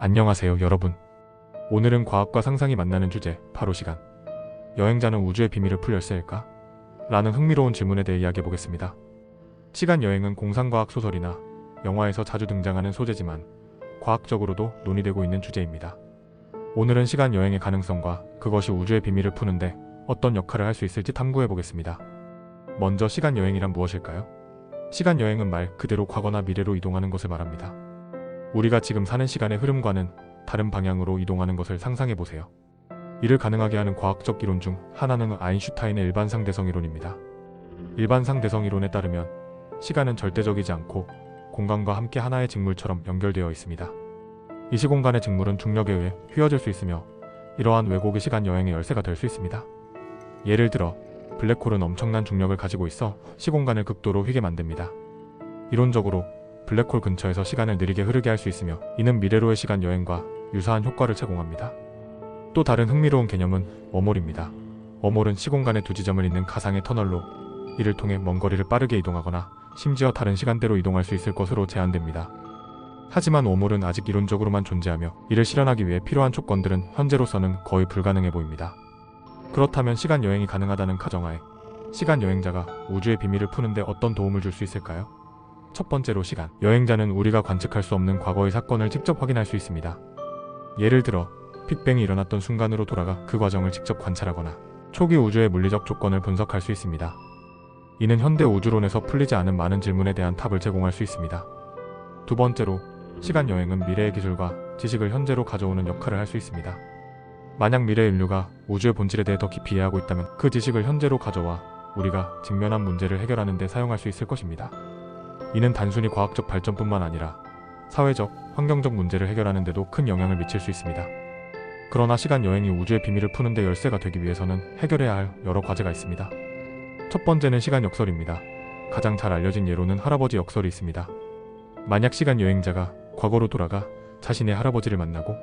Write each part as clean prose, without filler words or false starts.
안녕하세요, 여러분. 오늘은 과학과 상상이 만나는 주제, 바로 시간. 여행자는 우주의 비밀을 풀 열쇠일까? 라는 흥미로운 질문에 대해 이야기해보겠습니다. 시간 여행은 공상과학 소설이나 영화에서 자주 등장하는 소재지만 과학적으로도 논의되고 있는 주제입니다. 오늘은 시간 여행의 가능성과 그것이 우주의 비밀을 푸는데 어떤 역할을 할 수 있을지 탐구해보겠습니다. 먼저 시간 여행이란 무엇일까요? 시간 여행은 말 그대로 과거나 미래로 이동하는 것을 말합니다. 우리가 지금 사는 시간의 흐름과는 다른 방향으로 이동하는 것을 상상해보세요. 이를 가능하게 하는 과학적 이론 중 하나는 아인슈타인의 일반상대성 이론입니다. 일반상대성 이론에 따르면 시간은 절대적이지 않고 공간과 함께 하나의 직물처럼 연결되어 있습니다. 이 시공간의 직물은 중력에 의해 휘어질 수 있으며 이러한 왜곡이 시간 여행의 열쇠가 될 수 있습니다. 예를 들어 블랙홀은 엄청난 중력을 가지고 있어 시공간을 극도로 휘게 만듭니다. 이론적으로 블랙홀 근처에서 시간을 느리게 흐르게 할 수 있으며 이는 미래로의 시간 여행과 유사한 효과를 제공합니다. 또 다른 흥미로운 개념은 웜홀입니다. 웜홀은 시공간의 두 지점을 잇는 가상의 터널로 이를 통해 먼 거리를 빠르게 이동하거나 심지어 다른 시간대로 이동할 수 있을 것으로 제한됩니다. 하지만 웜홀은 아직 이론적으로만 존재하며 이를 실현하기 위해 필요한 조건들은 현재로서는 거의 불가능해 보입니다. 그렇다면 시간 여행이 가능하다는 가정하에 시간 여행자가 우주의 비밀을 푸는데 어떤 도움을 줄 수 있을까요? 첫 번째로 시간. 여행자는 우리가 관측할 수 없는 과거의 사건을 직접 확인할 수 있습니다. 예를 들어 빅뱅이 일어났던 순간으로 돌아가 그 과정을 직접 관찰하거나 초기 우주의 물리적 조건을 분석할 수 있습니다. 이는 현대 우주론에서 풀리지 않은 많은 질문에 대한 답을 제공할 수 있습니다. 두 번째로 시간 여행은 미래의 기술과 지식을 현재로 가져오는 역할을 할 수 있습니다. 만약 미래 인류가 우주의 본질에 대해 더 깊이 이해하고 있다면 그 지식을 현재로 가져와 우리가 직면한 문제를 해결하는 데 사용할 수 있을 것입니다. 이는 단순히 과학적 발전뿐만 아니라 사회적, 환경적 문제를 해결하는 데도 큰 영향을 미칠 수 있습니다. 그러나 시간 여행이 우주의 비밀을 푸는 데 열쇠가 되기 위해서는 해결해야 할 여러 과제가 있습니다. 첫 번째는 시간 역설입니다. 가장 잘 알려진 예로는 할아버지 역설이 있습니다. 만약 시간 여행자가 과거로 돌아가 자신의 할아버지를 만나고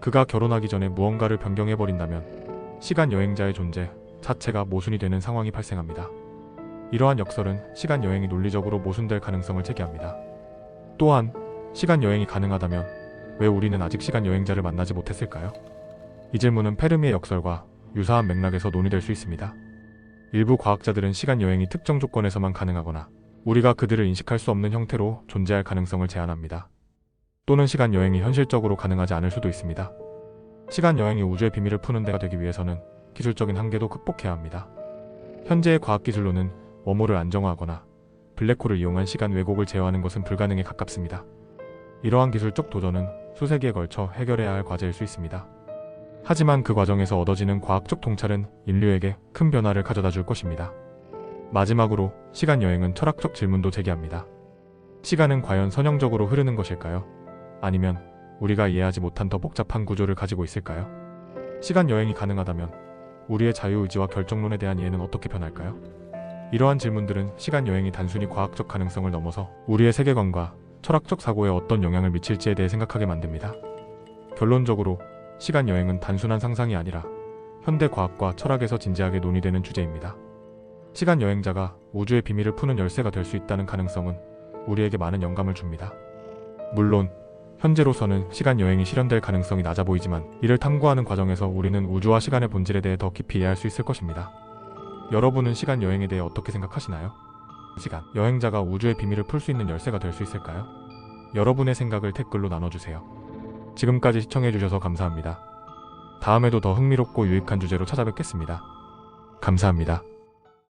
그가 결혼하기 전에 무언가를 변경해버린다면 시간 여행자의 존재 자체가 모순이 되는 상황이 발생합니다. 이러한 역설은 시간 여행이 논리적으로 모순될 가능성을 제기합니다. 또한 시간 여행이 가능하다면 왜 우리는 아직 시간 여행자를 만나지 못했을까요? 이 질문은 페르미의 역설과 유사한 맥락에서 논의될 수 있습니다. 일부 과학자들은 시간 여행이 특정 조건에서만 가능하거나 우리가 그들을 인식할 수 없는 형태로 존재할 가능성을 제안합니다. 또는 시간 여행이 현실적으로 가능하지 않을 수도 있습니다. 시간 여행이 우주의 비밀을 푸는 데가 되기 위해서는 기술적인 한계도 극복해야 합니다. 현재의 과학기술로는 웜홀을 안정화하거나 블랙홀을 이용한 시간 왜곡을 제어하는 것은 불가능에 가깝습니다. 이러한 기술적 도전은 수세기에 걸쳐 해결해야 할 과제일 수 있습니다. 하지만 그 과정에서 얻어지는 과학적 통찰은 인류에게 큰 변화를 가져다 줄 것입니다. 마지막으로 시간 여행은 철학적 질문도 제기합니다. 시간은 과연 선형적으로 흐르는 것일까요? 아니면 우리가 이해하지 못한 더 복잡한 구조를 가지고 있을까요? 시간 여행이 가능하다면 우리의 자유의지와 결정론에 대한 이해는 어떻게 변할까요? 이러한 질문들은 시간 여행이 단순히 과학적 가능성을 넘어서 우리의 세계관과 철학적 사고에 어떤 영향을 미칠지에 대해 생각하게 만듭니다. 결론적으로 시간 여행은 단순한 상상이 아니라 현대 과학과 철학에서 진지하게 논의되는 주제입니다. 시간 여행자가 우주의 비밀을 푸는 열쇠가 될 수 있다는 가능성은 우리에게 많은 영감을 줍니다. 물론 현재로서는 시간 여행이 실현될 가능성이 낮아 보이지만 이를 탐구하는 과정에서 우리는 우주와 시간의 본질에 대해 더 깊이 이해할 수 있을 것입니다. 여러분은 시간 여행에 대해 어떻게 생각하시나요? 시간 여행자가 우주의 비밀을 풀 수 있는 열쇠가 될 수 있을까요? 여러분의 생각을 댓글로 나눠주세요. 지금까지 시청해주셔서 감사합니다. 다음에도 더 흥미롭고 유익한 주제로 찾아뵙겠습니다. 감사합니다.